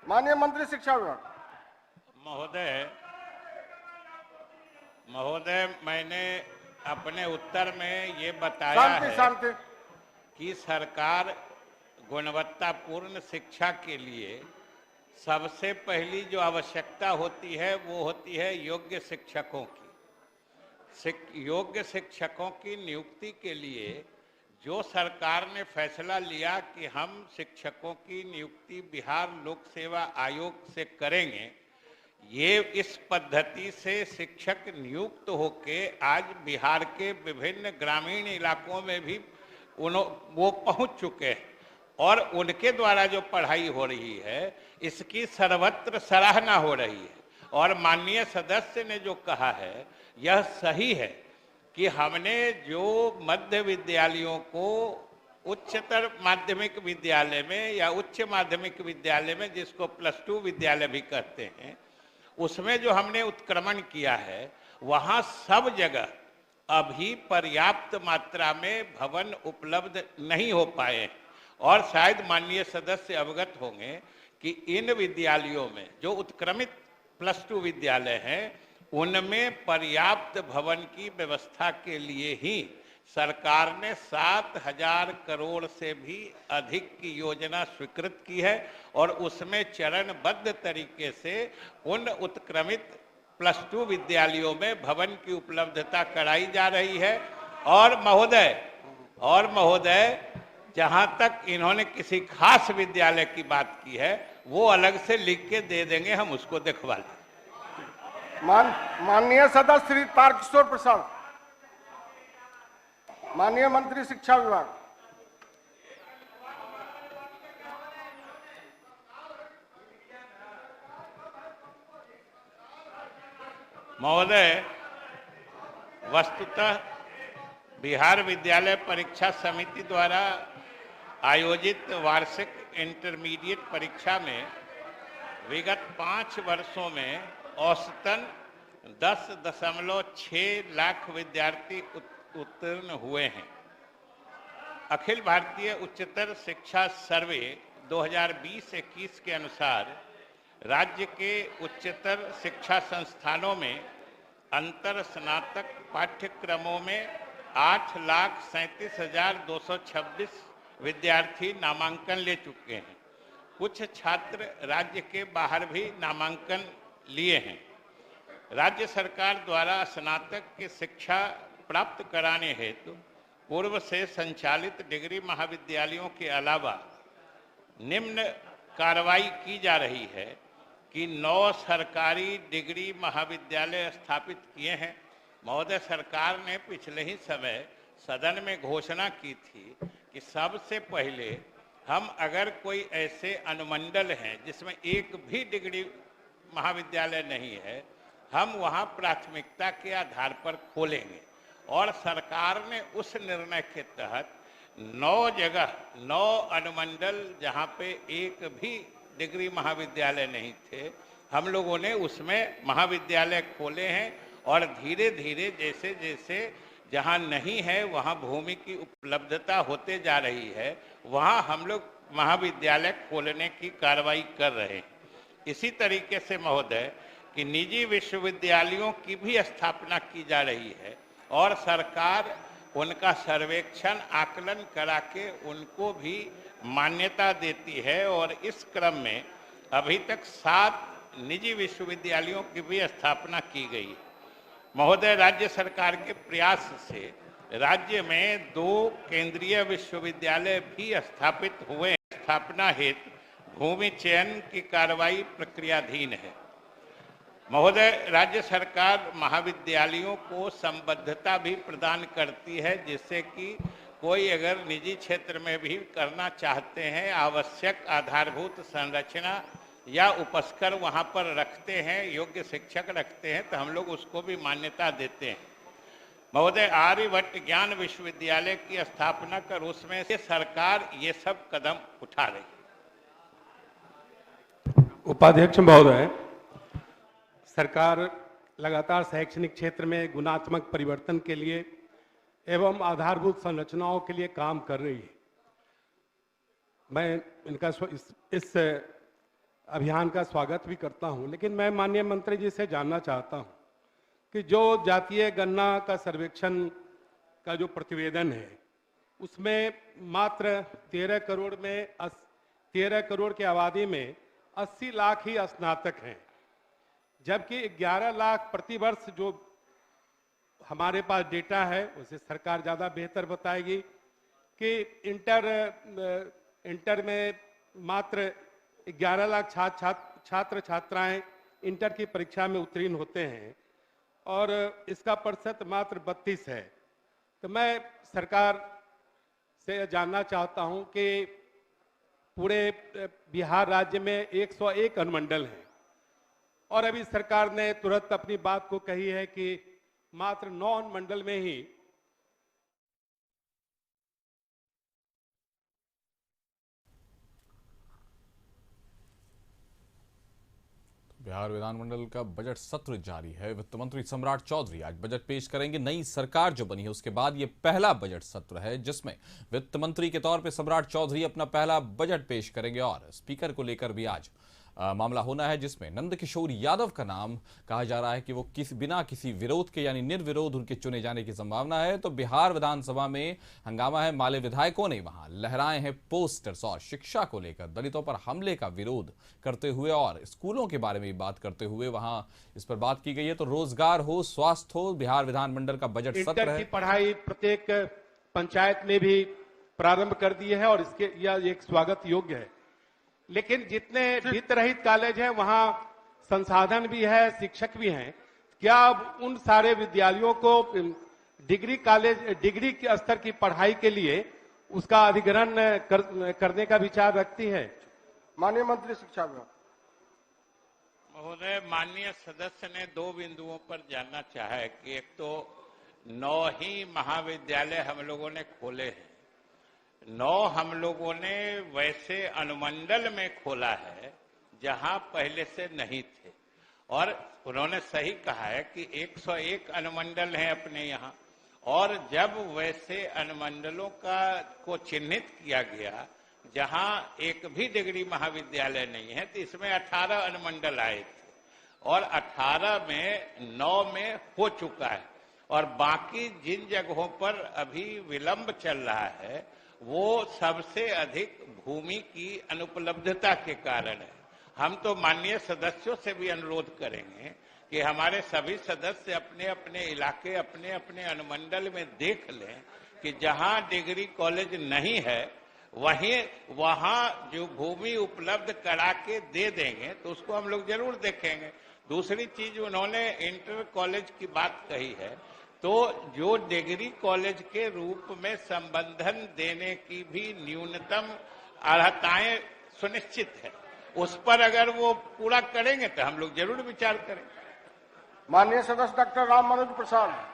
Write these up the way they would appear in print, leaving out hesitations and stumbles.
माननीय मंत्री शिक्षा विभाग। महोदय, मैंने अपने उत्तर में ये बताया है कि सरकार गुणवत्तापूर्ण शिक्षा के लिए सबसे पहली जो आवश्यकता होती है वो होती है योग्य शिक्षकों की। योग्य शिक्षकों की नियुक्ति के लिए जो सरकार ने फैसला लिया कि हम शिक्षकों की नियुक्ति बिहार लोक सेवा आयोग से करेंगे, ये इस पद्धति से शिक्षक नियुक्त होके आज बिहार के विभिन्न ग्रामीण इलाकों में भी वो पहुंच चुके हैं और उनके द्वारा जो पढ़ाई हो रही है इसकी सर्वत्र सराहना हो रही है। और माननीय सदस्य ने जो कहा है यह सही है कि हमने जो मध्य विद्यालयों को उच्चतर माध्यमिक विद्यालय में या उच्च माध्यमिक विद्यालय में, जिसको +2 विद्यालय भी कहते हैं, उसमें जो हमने उत्क्रमण किया है वहाँ सब जगह अभी पर्याप्त मात्रा में भवन उपलब्ध नहीं हो पाए और शायद माननीय सदस्य अवगत होंगे कि इन विद्यालयों में जो उत्क्रमित +2 विद्यालय हैं उनमें पर्याप्त भवन की व्यवस्था के लिए ही सरकार ने 7,000 करोड़ से भी अधिक की योजना स्वीकृत की है और उसमें चरणबद्ध तरीके से उन उत्क्रमित +2 विद्यालयों में भवन की उपलब्धता कराई जा रही है। और महोदय जहां तक इन्होंने किसी खास विद्यालय की बात की है वो अलग से लिख के दे देंगे, हम उसको दिखवा लें। माननीय सदस्य श्री तारकिशोर प्रसाद। माननीय मंत्री शिक्षा विभाग। महोदय, वस्तुतः बिहार विद्यालय परीक्षा समिति द्वारा आयोजित वार्षिक इंटरमीडिएट परीक्षा में विगत 5 वर्षों में औसतन 10.6 लाख विद्यार्थी उत्तीर्ण हुए हैं। अखिल भारतीय उच्चतर शिक्षा सर्वे 2020-21 के अनुसार राज्य के उच्चतर शिक्षा संस्थानों में अंतर स्नातक पाठ्यक्रमों में 8,37,226 विद्यार्थी नामांकन ले चुके हैं। कुछ छात्र राज्य के बाहर भी नामांकन लिए हैं। राज्य सरकार द्वारा स्नातक की शिक्षा प्राप्त कराने हेतु पूर्व से संचालित डिग्री महाविद्यालयों के अलावा निम्न कार्रवाई की जा रही है कि 9 सरकारी डिग्री महाविद्यालय स्थापित किए हैं। महोदय, सरकार ने पिछले ही समय सदन में घोषणा की थी कि सबसे पहले हम अगर कोई ऐसे अनुमंडल हैं जिसमें एक भी डिग्री महाविद्यालय नहीं है, हम वहाँ प्राथमिकता के आधार पर खोलेंगे। और सरकार ने उस निर्णय के तहत 9 जगह 9 अनुमंडल जहाँ पे एक भी डिग्री महाविद्यालय नहीं थे, हम लोगों ने उसमें महाविद्यालय खोले हैं और धीरे धीरे जैसे जैसे जहाँ नहीं है वहाँ भूमि की उपलब्धता होते जा रही है, वहाँ हम लोग महाविद्यालय खोलने की कार्रवाई कर रहे हैं। इसी तरीके से महोदय कि निजी विश्वविद्यालयों की भी स्थापना की जा रही है और सरकार उनका सर्वेक्षण आकलन करा के उनको भी मान्यता देती है और इस क्रम में अभी तक 7 निजी विश्वविद्यालयों की भी स्थापना की गई है। महोदय, राज्य सरकार के प्रयास से राज्य में 2 केंद्रीय विश्वविद्यालय भी स्थापित हुए। स्थापना हेतु भूमि चयन की कार्रवाई प्रक्रियाधीन है। महोदय, राज्य सरकार महाविद्यालयों को संबद्धता भी प्रदान करती है, जिससे कि कोई अगर निजी क्षेत्र में भी करना चाहते हैं, आवश्यक आधारभूत संरचना या उपस्कर वहाँ पर रखते हैं, योग्य शिक्षक रखते हैं, तो हम लोग उसको भी मान्यता देते हैं। महोदय, आर्यभट्ट ज्ञान विश्वविद्यालय की स्थापना कर उसमें से सरकार ये सब कदम उठा रही है। उपाध्यक्ष महोदय, सरकार लगातार शैक्षणिक क्षेत्र में गुणात्मक परिवर्तन के लिए एवं आधारभूत संरचनाओं के लिए काम कर रही है। मैं इनका इस अभियान का स्वागत भी करता हूं, लेकिन मैं माननीय मंत्री जी से जानना चाहता हूं कि जो जातीय गणना का सर्वेक्षण का जो प्रतिवेदन है, उसमें मात्र 13 करोड़ में 13 करोड़ की आबादी में 80 लाख ही स्नातक हैं, जबकि 11 लाख प्रतिवर्ष जो हमारे पास डेटा है उसे सरकार ज़्यादा बेहतर बताएगी कि इंटर में मात्र 11 लाख छात्र छात्राएं इंटर की परीक्षा में उत्तीर्ण होते हैं और इसका प्रतिशत मात्र 32 है। तो मैं सरकार से जानना चाहता हूं कि पूरे बिहार राज्य में 101 अनुमंडल हैं और अभी सरकार ने तुरंत अपनी बात को कही है कि मात्र 9 अनुमंडल में ही बिहार विधानमंडल का बजट सत्र जारी है। वित्त मंत्री सम्राट चौधरी आज बजट पेश करेंगे। नई सरकार जो बनी है उसके बाद ये पहला बजट सत्र है जिसमें वित्त मंत्री के तौर पे सम्राट चौधरी अपना पहला बजट पेश करेंगे और स्पीकर को लेकर भी आज मामला होना है, जिसमें नंदकिशोर यादव का नाम कहा जा रहा है कि वो बिना किसी विरोध के यानी निर्विरोध उनके चुने जाने की संभावना है। तो बिहार विधानसभा में हंगामा है। माले विधायकों ने वहां लहराए हैं पोस्टर्स और शिक्षा को लेकर दलितों पर हमले का विरोध करते हुए और स्कूलों के बारे में बात करते हुए वहां इस पर बात की गई है। तो रोजगार हो, स्वास्थ्य हो, बिहार विधानमंडल का बजट सत्र है। पढ़ाई प्रत्येक पंचायत में भी प्रारंभ कर दी है और इसके यह एक स्वागत योग्य है, लेकिन जितने वित्त रहित कॉलेज हैं वहां संसाधन भी है, शिक्षक भी हैं। क्या अब उन सारे विद्यालयों को डिग्री के स्तर की पढ़ाई के लिए उसका अधिग्रहण करने का विचार रखती है? माननीय मंत्री शिक्षा विभाग। महोदय, माननीय सदस्य ने 2 बिंदुओं पर जानना चाहा है कि एक तो 9 ही महाविद्यालय हम लोगों ने खोले हैं, 9 हम लोगों ने वैसे अनुमंडल में खोला है जहां पहले से नहीं थे। और उन्होंने सही कहा है कि 101 अनुमंडल हैं अपने यहाँ, और जब वैसे अनुमंडलों को चिन्हित किया गया जहां एक भी डिग्री महाविद्यालय नहीं है, तो इसमें 18 अनुमंडल आए थे और 18 में 9 में हो चुका है और बाकी जिन जगहों पर अभी विलंब चल रहा है वो सबसे अधिक भूमि की अनुपलब्धता के कारण है। हम तो माननीय सदस्यों से भी अनुरोध करेंगे कि हमारे सभी सदस्य अपने अपने इलाके, अपने अपने अनुमंडल में देख लें कि जहां डिग्री कॉलेज नहीं है वहां जो भूमि उपलब्ध करा के दे देंगे तो उसको हम लोग जरूर देखेंगे। दूसरी चीज, उन्होंने इंटर कॉलेज की बात कही है, तो जो डिग्री कॉलेज के रूप में संबंधन देने की भी न्यूनतम अर्हताएं सुनिश्चित है, उस पर अगर वो पूरा करेंगे तो हम लोग जरूर विचार करेंगे। माननीय सदस्य डॉक्टर राम मनोज प्रसाद।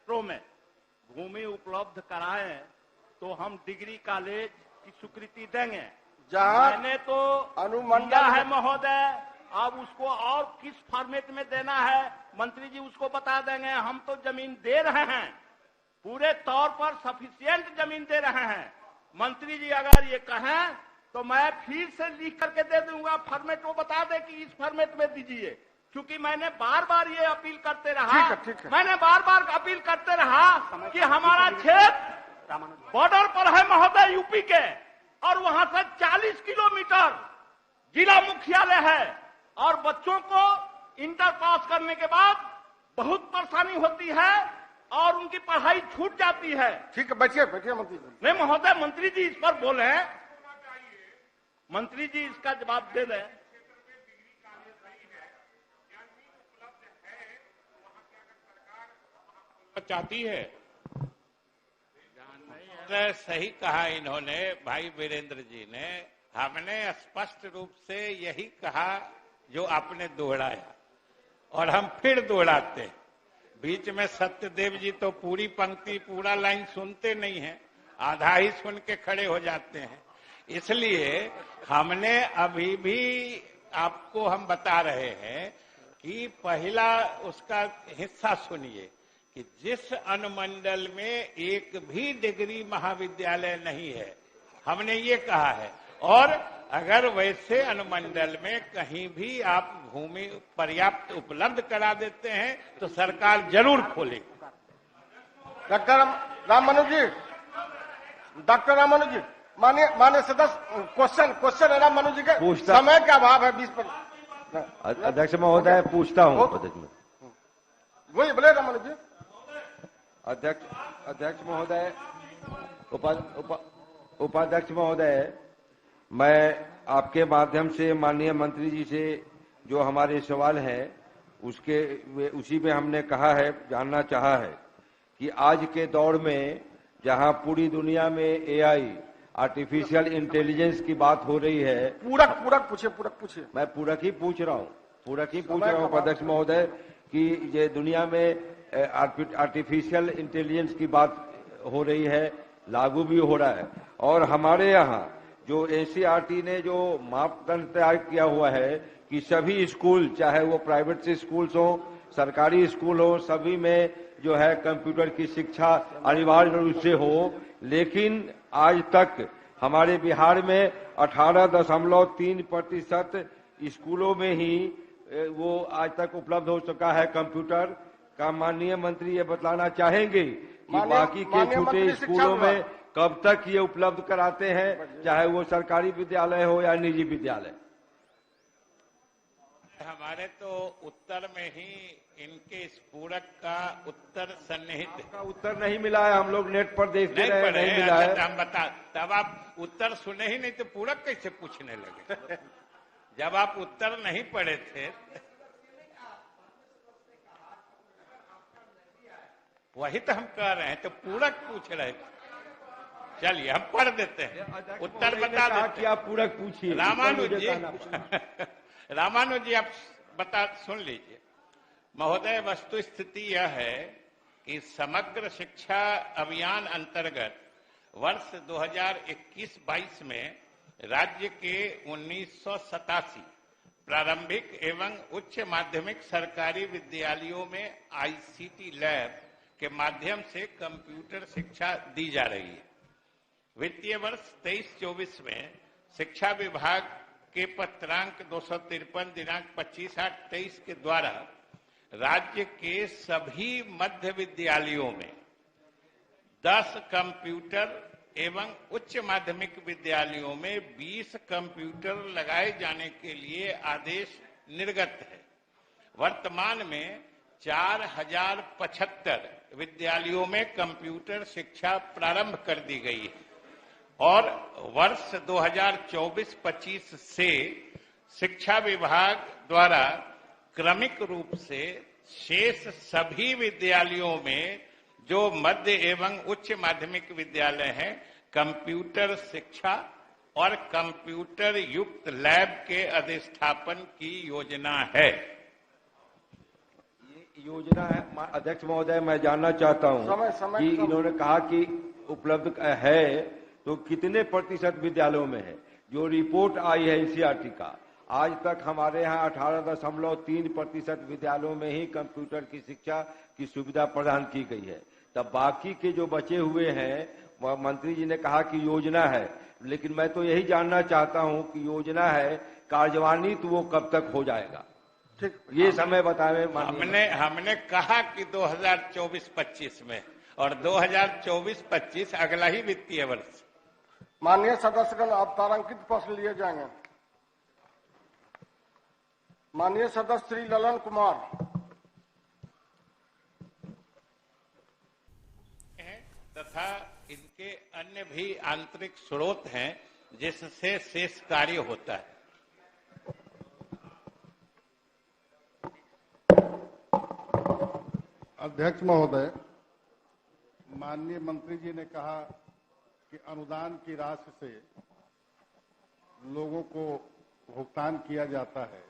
में भूमि उपलब्ध कराएं तो हम डिग्री कॉलेज की स्वीकृति देंगे। जहां मैंने तो अनुमंडल दिया है महोदय, अब उसको और किस फॉर्मेट में देना है मंत्री जी उसको बता देंगे। हम तो जमीन दे रहे हैं, पूरे तौर पर सफिशिएंट जमीन दे रहे हैं। मंत्री जी अगर ये कहें तो मैं फिर से लिख करके दे दूंगा, फॉर्मेट वो बता दे कि इस फॉर्मेट में दीजिए, क्योंकि मैंने बार बार ये अपील करते रहा। ठीक है। मैंने बार बार अपील करते रहा कि हमारा क्षेत्र बॉर्डर पर है महोदय यूपी के, और वहां से 40 किलोमीटर जिला मुख्यालय है और बच्चों को इंटर पास करने के बाद बहुत परेशानी होती है और उनकी पढ़ाई छूट जाती है। ठीक है, बैठिए मंत्री जी। नहीं महोदय, मंत्री जी इस पर बोले, मंत्री जी इसका जवाब दे दें। चाहती है। सही कहा इन्होंने, भाई वीरेंद्र जी ने। हमने स्पष्ट रूप से यही कहा जो आपने दोहराया और हम फिर दोहराते हैं। बीच में सत्यदेव जी तो पूरी पंक्ति पूरा लाइन सुनते नहीं हैं, आधा ही सुन के खड़े हो जाते हैं। इसलिए हमने अभी भी आपको हम बता रहे हैं कि पहला उसका हिस्सा सुनिए कि जिस अनुमंडल में एक भी डिग्री महाविद्यालय नहीं है, हमने ये कहा है, और अगर वैसे अनुमंडल में कहीं भी आप भूमि पर्याप्त उपलब्ध करा देते हैं तो सरकार जरूर खोलेगी। डॉक्टर रामानुज जी, माननीय सदस्य, क्वेश्चन है रामानुज जी के, समय का अभाव है 20 पर। अध्यक्ष महोदय पूछता हूँ, वही बोले रामानुज जी। अध्यक्ष महोदय, उपाध्यक्ष महोदय, मैं आपके माध्यम से माननीय मंत्री जी से जो हमारे सवाल है उसी में हमने कहा है, जानना चाहा है कि आज के दौर में जहां पूरी दुनिया में एआई, आर्टिफिशियल इंटेलिजेंस की बात हो रही है, पूरक पूछिए। मैं पूरक ही पूछ रहा हूँ उपाध्यक्ष महोदय, कि ये दुनिया में आर्टिफिशियल इंटेलिजेंस की बात हो रही है, लागू भी हो रहा है, और हमारे यहाँ जो एनसीईआरटी ने जो मापदंड तैयार किया हुआ है कि सभी स्कूल, चाहे वो प्राइवेट से स्कूल्स हो, सरकारी स्कूल हो, सभी में जो है कंप्यूटर की शिक्षा अनिवार्य रूप से हो, लेकिन आज तक हमारे बिहार में 18.3% स्कूलों में ही वो आज तक उपलब्ध हो चुका है कंप्यूटर का। माननीय मंत्री ये बतलाना चाहेंगे कि बाकी के छोटे स्कूलों में कब तक ये उपलब्ध कराते हैं, चाहे वो सरकारी विद्यालय हो या निजी विद्यालय? हमारे तो उत्तर में ही इनके इस पूरक का उत्तर सन्निहित है। आपका उत्तर नहीं मिला है, हम लोग नेट पर देखते रहे, नहीं मिला है। हम बता, तब आप उत्तर सुने ही नहीं तो पूरक कैसे पूछने लगे? जब आप उत्तर नहीं पढ़े थे, वही तो हम कह रहे हैं, तो पूरक पूछ रहे थे। चलिए हम पढ़ देते हैं, उत्तर बता देते हैं कि आप पूरक पूछिए। रामानुज जी आप सुन लीजिए। महोदय, वस्तु स्थिति यह है कि समग्र शिक्षा अभियान अंतर्गत वर्ष 2021-22 में राज्य के 1987 प्रारंभिक एवं उच्च माध्यमिक सरकारी विद्यालयों में आईसीटी लैब के माध्यम से कंप्यूटर शिक्षा दी जा रही है। वित्तीय वर्ष 23-24 में शिक्षा विभाग के पत्रांक 253 दिनांक 25/8/23 के द्वारा राज्य के सभी मध्य विद्यालयों में 10 कंप्यूटर एवं उच्च माध्यमिक विद्यालयों में 20 कंप्यूटर लगाए जाने के लिए आदेश निर्गत है। वर्तमान में 4075 विद्यालयों में कंप्यूटर शिक्षा प्रारंभ कर दी गई है और वर्ष 2024-25 से शिक्षा विभाग द्वारा क्रमिक रूप से शेष सभी विद्यालयों में जो मध्य एवं उच्च माध्यमिक विद्यालय हैं, कंप्यूटर शिक्षा और कंप्यूटर युक्त लैब के अधिष्ठापन की योजना है। योजना है अध्यक्ष महोदय, मैं जानना चाहता हूं कि इन्होंने कहा कि उपलब्ध है, तो कितने प्रतिशत विद्यालयों में है? जो रिपोर्ट आई है एनसीईआरटी का, आज तक हमारे यहाँ 18.3% विद्यालयों में ही कंप्यूटर की शिक्षा की सुविधा प्रदान की गई है। तब बाकी के जो बचे हुए हैं, मंत्री जी ने कहा कि योजना है, लेकिन मैं तो यही जानना चाहता हूं कि योजना है, कार्यन्वित वो कब तक हो जाएगा? ठीक, ये समय बताए। हमने कहा कि 2024-25 में, और 2024-25 अगला ही वित्तीय वर्ष। माननीय सदस्यगण, अब तारांकित प्रश्न लिए जाएंगे। माननीय सदस्य श्री ललन कुमार। तथा इनके अन्य भी आंतरिक स्रोत हैं जिससे शेष कार्य होता है। अध्यक्ष महोदय, माननीय मंत्री जी ने कहा कि अनुदान की राशि से लोगों को भुगतान किया जाता है,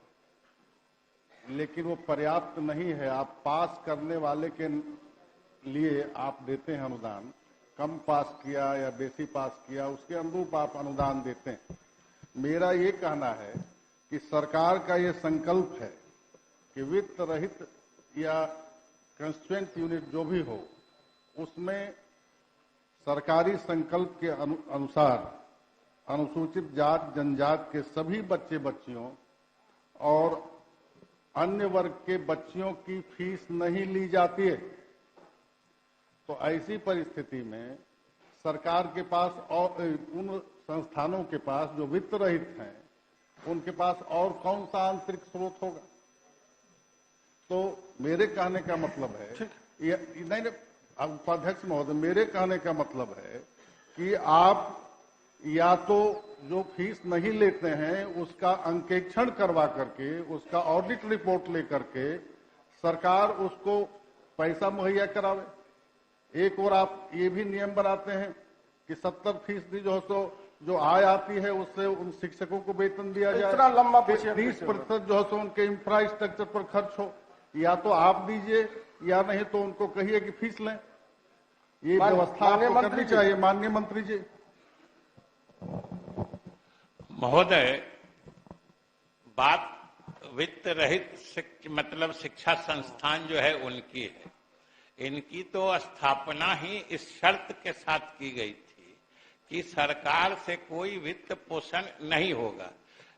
लेकिन वो पर्याप्त नहीं है। आप पास करने वाले के लिए आप देते हैं अनुदान, कम पास किया या बेसी पास किया उसके अनुरूप आप अनुदान देते हैं। मेरा ये कहना है कि सरकार का ये संकल्प है कि वित्त रहित या कंस्टिट्यूएंट यूनिट जो भी हो, उसमें सरकारी संकल्प के अनुसार अनुसूचित जात जनजात के सभी बच्चे बच्चियों और अन्य वर्ग के बच्चियों की फीस नहीं ली जाती है। तो ऐसी परिस्थिति में सरकार के पास और उन संस्थानों के पास जो वित्त रहित हैं, उनके पास और कौन सा आंतरिक स्रोत होगा। तो मेरे कहने का मतलब है, नहीं, उपाध्यक्ष महोदय, मेरे कहने का मतलब है कि आप या तो जो फीस नहीं लेते हैं उसका अंकेक्षण करवा करके, उसका ऑडिट रिपोर्ट लेकर के सरकार उसको पैसा मुहैया करावे। एक और आप ये भी नियम बनाते हैं कि 70% जो है सो जो आय आती है उससे उन शिक्षकों को वेतन दिया जाए, इतना लंबा 30% जो है सो उनके इंफ्रास्ट्रक्चर पर खर्च हो। या तो आप दीजिए या नहीं तो उनको कहिए कि फीस लें। ये व्यवस्था आपको करनी चाहिए माननीय मंत्री जी। महोदय, बात वित्त रहित मतलब शिक्षा संस्थान जो है उनकी है। इनकी तो स्थापना ही इस शर्त के साथ की गई थी कि सरकार से कोई वित्त पोषण नहीं होगा।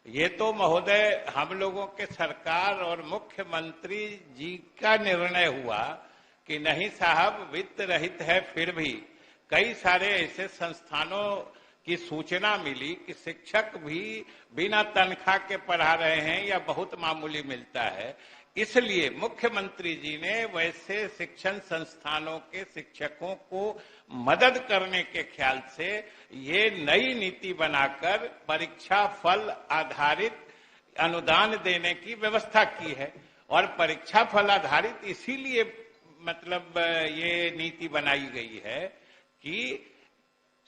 ये तो महोदय हम लोगों के सरकार और मुख्यमंत्री जी का निर्णय हुआ कि नहीं साहब, वित्त रहित है, फिर भी कई सारे ऐसे संस्थानों की सूचना मिली कि शिक्षक भी बिना तनख्वाह के पढ़ा रहे हैं या बहुत मामूली मिलता है। इसलिए मुख्यमंत्री जी ने वैसे शिक्षण संस्थानों के शिक्षकों को मदद करने के ख्याल से ये नई नीति बनाकर परीक्षा फल आधारित अनुदान देने की व्यवस्था की है। और परीक्षा फल आधारित इसीलिए मतलब ये नीति बनाई गई है कि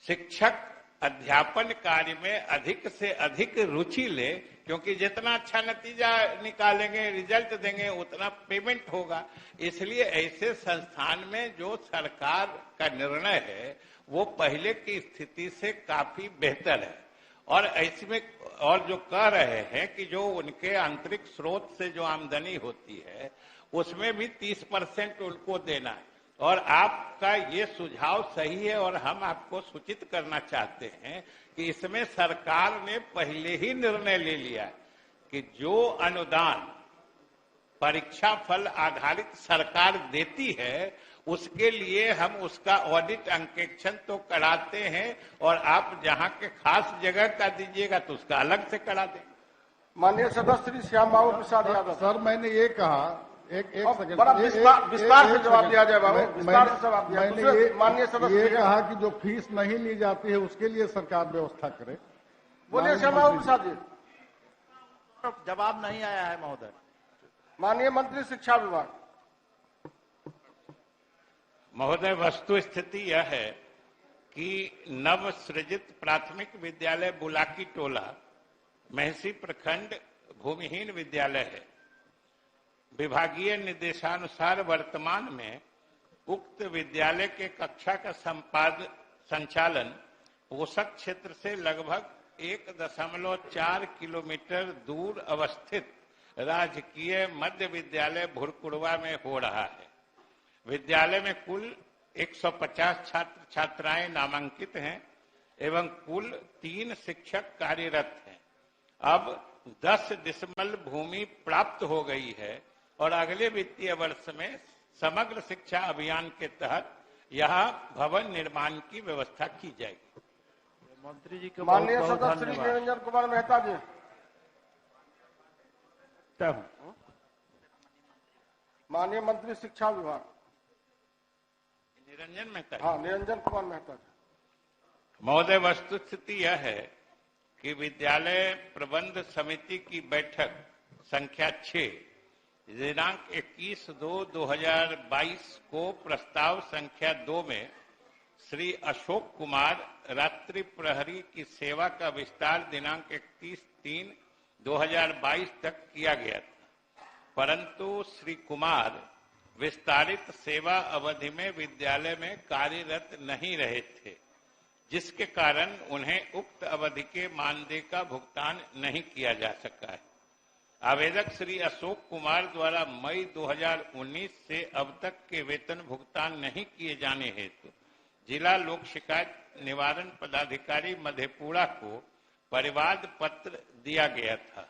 शिक्षक अध्यापन कार्य में अधिक से अधिक रुचि ले, क्योंकि जितना अच्छा नतीजा निकालेंगे, रिजल्ट देंगे, उतना पेमेंट होगा। इसलिए ऐसे संस्थान में जो सरकार का निर्णय है वो पहले की स्थिति से काफी बेहतर है। और ऐसे में और जो कह रहे हैं कि जो उनके आंतरिक स्रोत से जो आमदनी होती है उसमें भी 30% उनको देना है। और आपका ये सुझाव सही है और हम आपको सूचित करना चाहते हैं कि इसमें सरकार ने पहले ही निर्णय ले लिया है कि जो अनुदान परीक्षा फल आधारित सरकार देती है उसके लिए हम उसका ऑडिट अंकेक्षण तो कराते हैं, और आप जहां के खास जगह का दीजिएगा तो उसका अलग से करा दें। माननीय सदस्य श्री श्याम बाबू प्रसाद यादव। सर, मैंने ये कहा, एक सेकंड, बड़ा विस्तार से जवाब दिया जाए बाबू, विस्तार से जवाब दिया। मैंने माननीय सदस्य ये कहा कि जो फीस नहीं ली जाती है उसके लिए सरकार व्यवस्था करे। बोलिए श्याम बाबू प्रसाद जी। जवाब नहीं आया है महोदय। माननीय मंत्री शिक्षा विभाग। महोदय, वस्तु स्थिति यह है कि नव सृजित प्राथमिक विद्यालय बुलाकी टोला महसी प्रखंड भूमिहीन विद्यालय है। विभागीय निर्देशानुसार वर्तमान में उक्त विद्यालय के कक्षा का संचालन पोषक क्षेत्र से लगभग 1.4 किलोमीटर दूर अवस्थित राजकीय मध्य विद्यालय भुरकुड़वा में हो रहा है। विद्यालय में कुल 150 छात्र छात्राएं नामांकित हैं एवं कुल 3 शिक्षक कार्यरत हैं। अब 10 डिसमल भूमि प्राप्त हो गई है और अगले वित्तीय वर्ष में समग्र शिक्षा अभियान के तहत यहाँ भवन निर्माण की व्यवस्था की जाएगी। मंत्री जी के माननीय सदस्य श्री निरंजन कुमार मेहता जी। माननीय मंत्री शिक्षा विभाग। निरंजन मेहता। हाँ, निरंजन कुमार मेहता जी। महोदय, वस्तुस्थिति यह है कि विद्यालय प्रबंध समिति की बैठक संख्या 6 दिनांक 21/2/2022 को प्रस्ताव संख्या 2 में श्री अशोक कुमार रात्रि प्रहरी की सेवा का विस्तार दिनांक 31/3/2022 तक किया गया था, परंतु श्री कुमार विस्तारित सेवा अवधि में विद्यालय में कार्यरत नहीं रहे थे, जिसके कारण उन्हें उक्त अवधि के मानदेय का भुगतान नहीं किया जा सका है। आवेदक श्री अशोक कुमार द्वारा मई 2019 से अब तक के वेतन भुगतान नहीं किए जाने हेतु जिला लोक शिकायत निवारण पदाधिकारी मधेपुरा को परिवाद पत्र दिया गया था,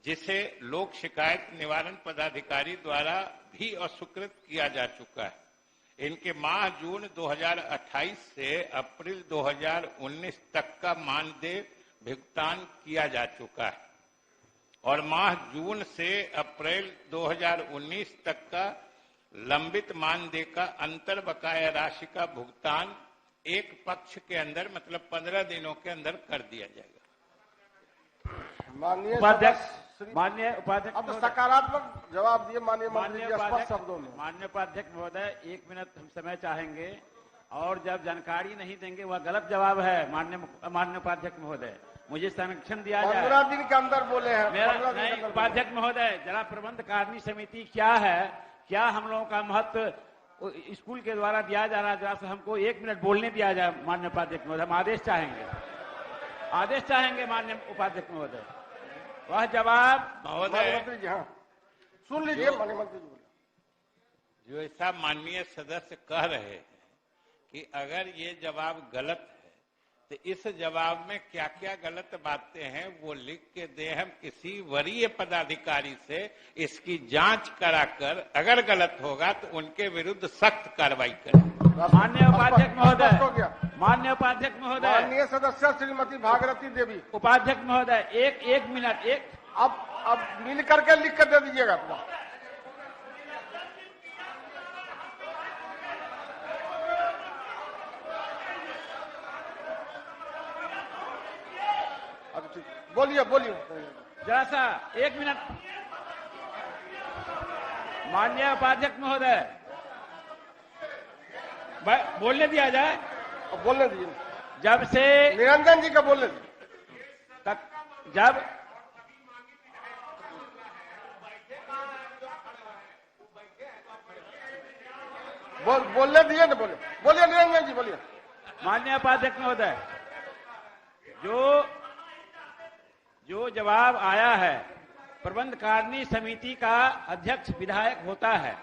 जिसे लोक शिकायत निवारण पदाधिकारी द्वारा भी अस्वीकृत किया जा चुका है। इनके माह जून 2028 से अप्रैल 2019 तक का मानदेय भुगतान किया जा चुका है और माह जून से अप्रैल 2019 तक का लंबित मानदेय का अंतर बकाया राशि का भुगतान एक पक्ष के अंदर मतलब 15 दिनों के अंदर कर दिया जाएगा। माननीय उपाध्यक्ष अब सकारात्मक जवाब दिए माननीय मंत्री जी स्पष्ट शब्दों में। माननीय उपाध्यक्ष महोदय 1 मिनट हम समय चाहेंगे और जब जानकारी नहीं देंगे वह गलत जवाब है। माननीय उपाध्यक्ष महोदय मुझे संरक्षण दिया जाए। 15 दिन के अंदर बोले हैं। मेरा नहीं उपाध्यक्ष महोदय जरा प्रबंध कारिणी समिति क्या है, क्या हम लोगों का महत्व स्कूल के द्वारा दिया जा रहा है, जरा से हमको 1 मिनट बोलने दिया जाए। माननीय उपाध्यक्ष महोदय हम आदेश चाहेंगे माननीय उपाध्यक्ष महोदय। वह जवाब महोदय जी हाँ सुन लीजिए माननीय मंत्री जी बोले। जो ऐसा माननीय सदस्य कह रहे हैं कि अगर ये जवाब गलत है तो इस जवाब में क्या क्या गलत बातें हैं वो लिख के दे, हम किसी वरीय पदाधिकारी से इसकी जांच कराकर अगर गलत होगा तो उनके विरुद्ध सख्त कार्रवाई करें। माननीय उपाध्यक्ष महोदय माननीय सदस्य श्रीमती भागीरथी देवी। उपाध्यक्ष महोदय एक मिनट अब मिल करके लिख कर दे दीजिएगा। बोलिए जरा सा 1 मिनट। माननीय उपाध्यक्ष महोदय बोलने दिया जाए। बोलने दीजिए। जब से निरंजन जी का बोलने तक जब बोलने दिए ना बोलिए निरंजन जी बोलिए। माननीय उपाध्यक्ष महोदय जो जवाब आया है प्रबंध कारिणी समिति का अध्यक्ष विधायक होता है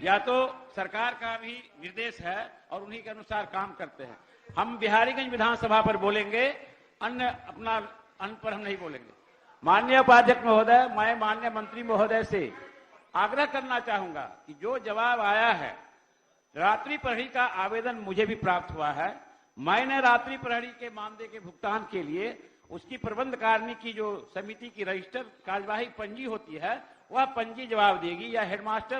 या तो सरकार का भी निर्देश है और उन्हीं के अनुसार काम करते हैं। हम बिहारीगंज विधानसभा पर बोलेंगे, अन्य पर हम नहीं बोलेंगे। माननीय उपाध्यक्ष महोदय मैं माननीय मंत्री महोदय से आग्रह करना चाहूंगा कि जो जवाब आया है रात्रि प्रहरी का आवेदन मुझे भी प्राप्त हुआ है। मैंने रात्रि प्रहरी के मानदेय के भुगतान के लिए उसकी प्रबंध कारिणी की जो समिति की रजिस्टर कार्यवाही पंजी होती है वह पंजी जवाब देगी या हेडमास्टर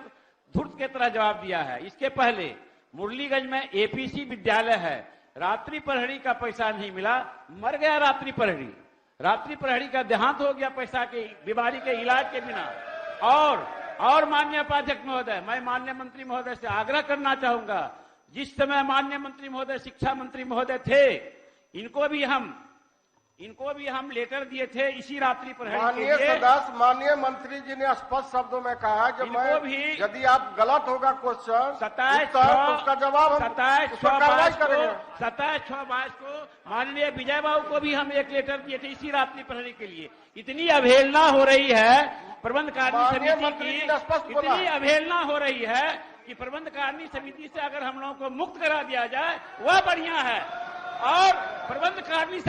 धूर्त के तरह जवाब दिया है। इसके पहले मुरलीगंज में एपीसी विद्यालय है, रात्रि प्रहरी का पैसा नहीं मिला, मर गया रात्रि प्रहरी का देहांत हो गया पैसा के बीमारी के इलाज के बिना। और माननीय उपाध्यक्ष महोदय मैं माननीय मंत्री महोदय से आग्रह करना चाहूंगा, जिस समय माननीय मंत्री महोदय शिक्षा मंत्री महोदय थे इनको भी हम लेटर दिए थे इसी रात्रि प्रहरी के लिए। सदस्य माननीय मंत्री जी ने स्पष्ट शब्दों में कहा कि मैं भी यदि आप गलत होगा क्वेश्चन 27/6 उसका जवाब 27/6 को माननीय विजय बाबू को भी हम एक लेटर दिए थे इसी रात्रि प्रहरी के लिए। इतनी अवहेलना हो रही है प्रबंध कारिणी समिति की, इतनी अवहेलना हो रही है कि प्रबंध कारिणी समिति से अगर हम लोगों को मुक्त करा दिया जाए वह बढ़िया है। और प्रबंध कारिणी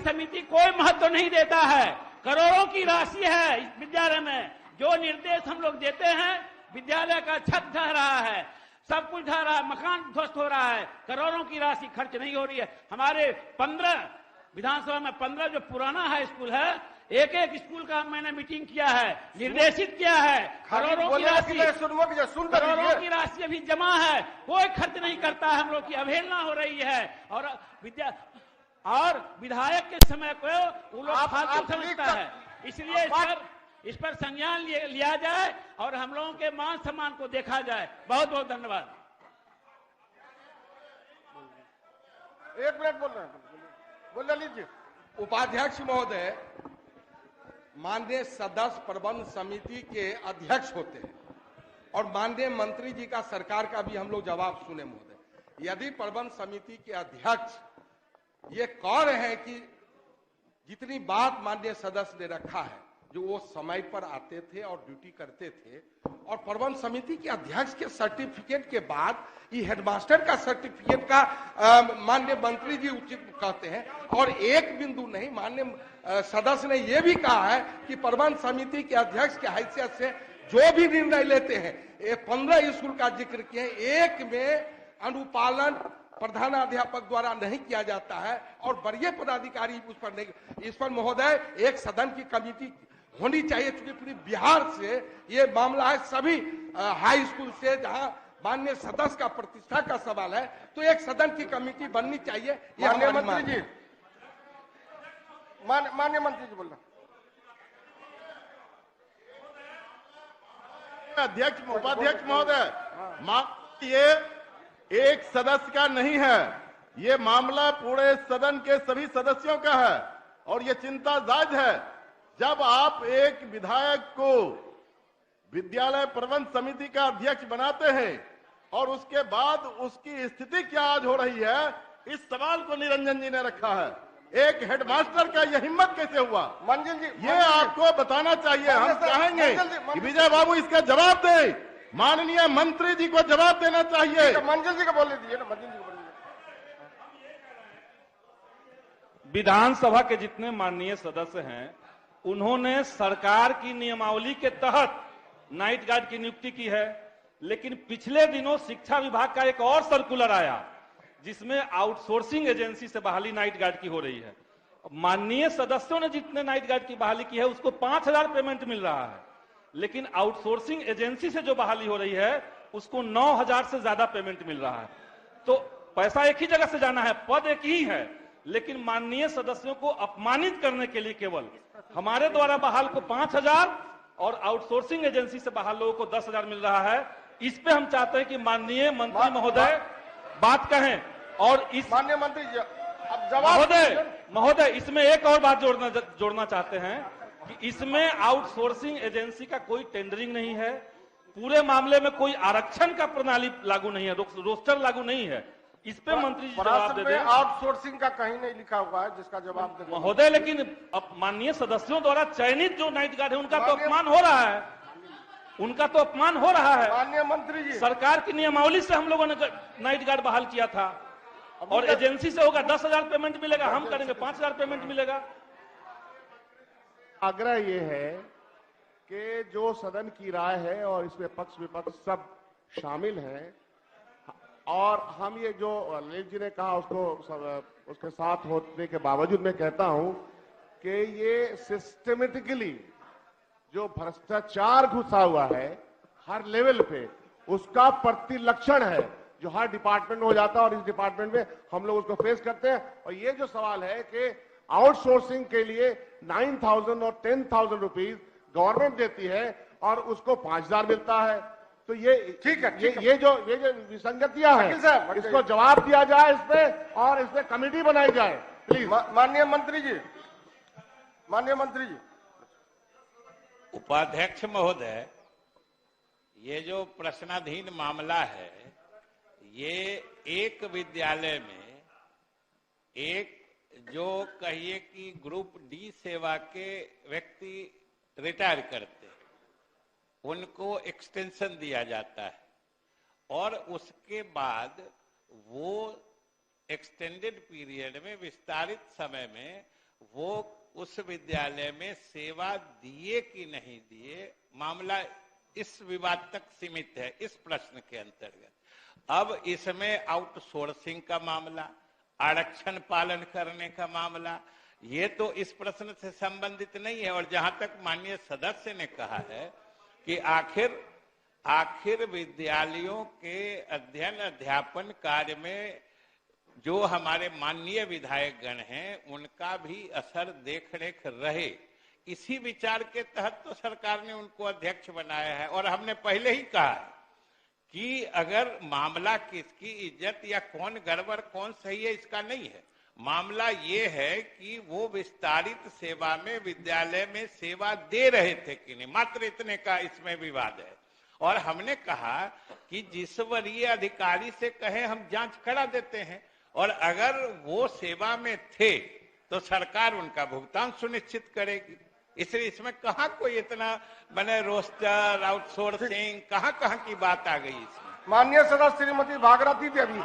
समिति कोई महत्व नहीं देता है। करोड़ों की राशि है इस विद्यालय में, जो निर्देश हम लोग देते हैं विद्यालय का छत ढह रहा है, सब कुछ ढह रहा है, मकान ध्वस्त हो रहा है, करोड़ों की राशि खर्च नहीं हो रही है। हमारे 15 विधानसभा में 15 जो पुराना हाई स्कूल है, एक स्कूल का मैंने मीटिंग किया है, निर्देशित किया है। करोड़ों की राशि अभी जमा है, कोई खर्च नहीं करता है। हम लोग की अवहेलना हो रही है और विधायक के समय को वो लोग फालतू समझता है। इसलिए इस पर संज्ञान लिया जाए और हम लोगों के मान सम्मान को देखा जाए। बहुत बहुत धन्यवाद। 1 मिनट बोल रहे हैं, बोल लीजिए। उपाध्यक्ष महोदय माननीय सदस्य प्रबंध समिति के अध्यक्ष होते हैं और माननीय मंत्री जी का सरकार का भी हम लोग जवाब सुने महोदय। यदि प्रबंध समिति के अध्यक्ष ये कह रहे हैं कि जितनी बात माननीय सदस्य ने रखा है, जो वो समय पर आते थे और ड्यूटी करते थे, और प्रबंध समिति के अध्यक्ष के सर्टिफिकेट के बाद ये हेडमास्टर का सर्टिफिकेट का माननीय मंत्री जी उचित कहते हैं। और एक बिंदु नहीं, माननीय सदस्य ने यह भी कहा है कि प्रबंध समिति के अध्यक्ष की हैसियत से जो भी निर्णय लेते हैं, ये 15 स्कूल का जिक्र किए, एक में अनुपालन प्रधानाध्यापक द्वारा नहीं किया जाता है और वरीय पदाधिकारी उस पर नहीं। इस पर महोदय एक सदन की कमेटी होनी चाहिए, क्योंकि पूरी बिहार से ये मामला है, सभी हाई स्कूल से, जहां माननीय सदस्य का प्रतिष्ठा का सवाल है, तो एक सदन की कमेटी बननी चाहिए। ये माननीय मंत्री जी, माननीय मंत्री जी बोल रहे, अध्यक्ष उपाध्यक्ष महोदय, ये एक सदस्य का नहीं है, ये मामला पूरे सदन के सभी सदस्यों का है और ये चिंता जायज है। जब आप एक विधायक को विद्यालय प्रबंध समिति का अध्यक्ष बनाते हैं और उसके बाद उसकी स्थिति क्या आज हो रही है, इस सवाल को निरंजन जी ने रखा है। एक हेडमास्टर का यह हिम्मत कैसे हुआ? मंजन जी, ये आपको बताना चाहिए। हम चाहेंगे कि विजय बाबू इसका जवाब दें, माननीय मंत्री जी को जवाब देना चाहिए। मंजन जी को बोल दीजिए ना, मंजन जी को बोल दीजिए। विधानसभा के जितने माननीय सदस्य हैं, उन्होंने सरकार की नियमावली के तहत नाइट गार्ड की नियुक्ति की है, लेकिन पिछले दिनों शिक्षा विभाग का एक और सर्कुलर आया जिसमें आउटसोर्सिंग एजेंसी से बहाली नाइट गार्ड की हो रही है। माननीय सदस्यों ने जितने नाइट गार्ड की बहाली की है उसको 5,000 पेमेंट मिल रहा है, लेकिन आउटसोर्सिंग एजेंसी से जो बहाली हो रही है उसको 9,000 से ज्यादा पेमेंट मिल रहा है। तो पैसा एक ही जगह से जाना है, पद एक ही है, लेकिन माननीय सदस्यों को अपमानित करने के लिए केवल हमारे द्वारा बहाल को 5,000 और आउटसोर्सिंग एजेंसी से बहाल लोगों को 10,000 मिल रहा है। इस पे हम चाहते हैं कि माननीय मंत्री महोदय बात कहें। और इस माननीय मंत्री जी अब जवाब महोदय इसमें एक और बात जोड़ना चाहते हैं कि इसमें आउटसोर्सिंग एजेंसी का कोई टेंडरिंग नहीं है, पूरे मामले में कोई आरक्षण का प्रणाली लागू नहीं है, रोस्टर लागू नहीं है। इस पे मंत्री जी जवाब दे दें। आउटसोर्सिंग का कहीं नहीं लिखा हुआ है जिसका जवाब दे महोदय, लेकिन अब माननीय सदस्यों द्वारा चयनित जो नाइट गार्ड है उनका तो अपमान हो रहा है, उनका तो अपमान हो रहा है। माननीय मंत्री जी, सरकार की नियमावली से हम लोगों ने नाइट गार्ड बहाल किया था और एजेंसी से होगा 10,000 पेमेंट मिलेगा, हम करेंगे 5,000 पेमेंट मिलेगा। आग्रह ये है कि जो सदन की राय है और इसमें पक्ष विपक्ष सब शामिल हैं, और हम ये जो ललित जी ने कहा उसके साथ होने के बावजूद मैं कहता हूं कि ये सिस्टमेटिकली जो भ्रष्टाचार घुसा हुआ है हर लेवल पे, उसका प्रतिलक्षण है जो हर डिपार्टमेंट में हो जाता है और इस डिपार्टमेंट में हम लोग उसको फेस करते हैं। और ये जो सवाल है कि आउटसोर्सिंग के लिए 9,000 और 10,000 रुपीज गवर्नमेंट देती है और उसको 5,000 मिलता है, तो ये ठीक है, ये जो विसंगतियां हैं इसको जवाब दिया जाए इस पे और इस पे कमेटी बनाई जाए प्लीज। माननीय मंत्री जी, माननीय मंत्री जी। उपाध्यक्ष महोदय, ये जो प्रश्नाधीन मामला है, ये एक विद्यालय में एक जो कहिए कि ग्रुप डी सेवा के व्यक्ति रिटायर करते हैं, उनको एक्सटेंशन दिया जाता है और उसके बाद वो एक्सटेंडेड पीरियड में, विस्तारित समय में वो उस विद्यालय में सेवा दिए कि नहीं दिए, मामला इस विवाद तक सीमित है इस प्रश्न के अंतर्गत। अब इसमें आउटसोर्सिंग का मामला, आरक्षण पालन करने का मामला, ये तो इस प्रश्न से संबंधित नहीं है। और जहां तक माननीय सदस्य ने कहा है कि आखिर विद्यालयों के अध्ययन अध्यापन कार्य में जो हमारे माननीय विधायक गण हैं उनका भी असर देखरेख रहे, इसी विचार के तहत तो सरकार ने उनको अध्यक्ष बनाया है। और हमने पहले ही कहा है कि अगर मामला किसकी इज्जत या कौन गड़बड़ कौन सही है इसका नहीं है, मामला ये है कि वो विस्तारित सेवा में विद्यालय में सेवा दे रहे थे कि नहीं, मात्र इतने का इसमें विवाद है। और हमने कहा कि जिस वरीय अधिकारी से कहे हम जांच करा देते हैं, और अगर वो सेवा में थे तो सरकार उनका भुगतान सुनिश्चित करेगी। इसलिए इसमें कहाँ कोई इतना मैंने रोस्टर आउटसोर्सिंग कहाँ की बात आ गई इसमें। माननीय सदस्य श्रीमती भागीरथी देवी।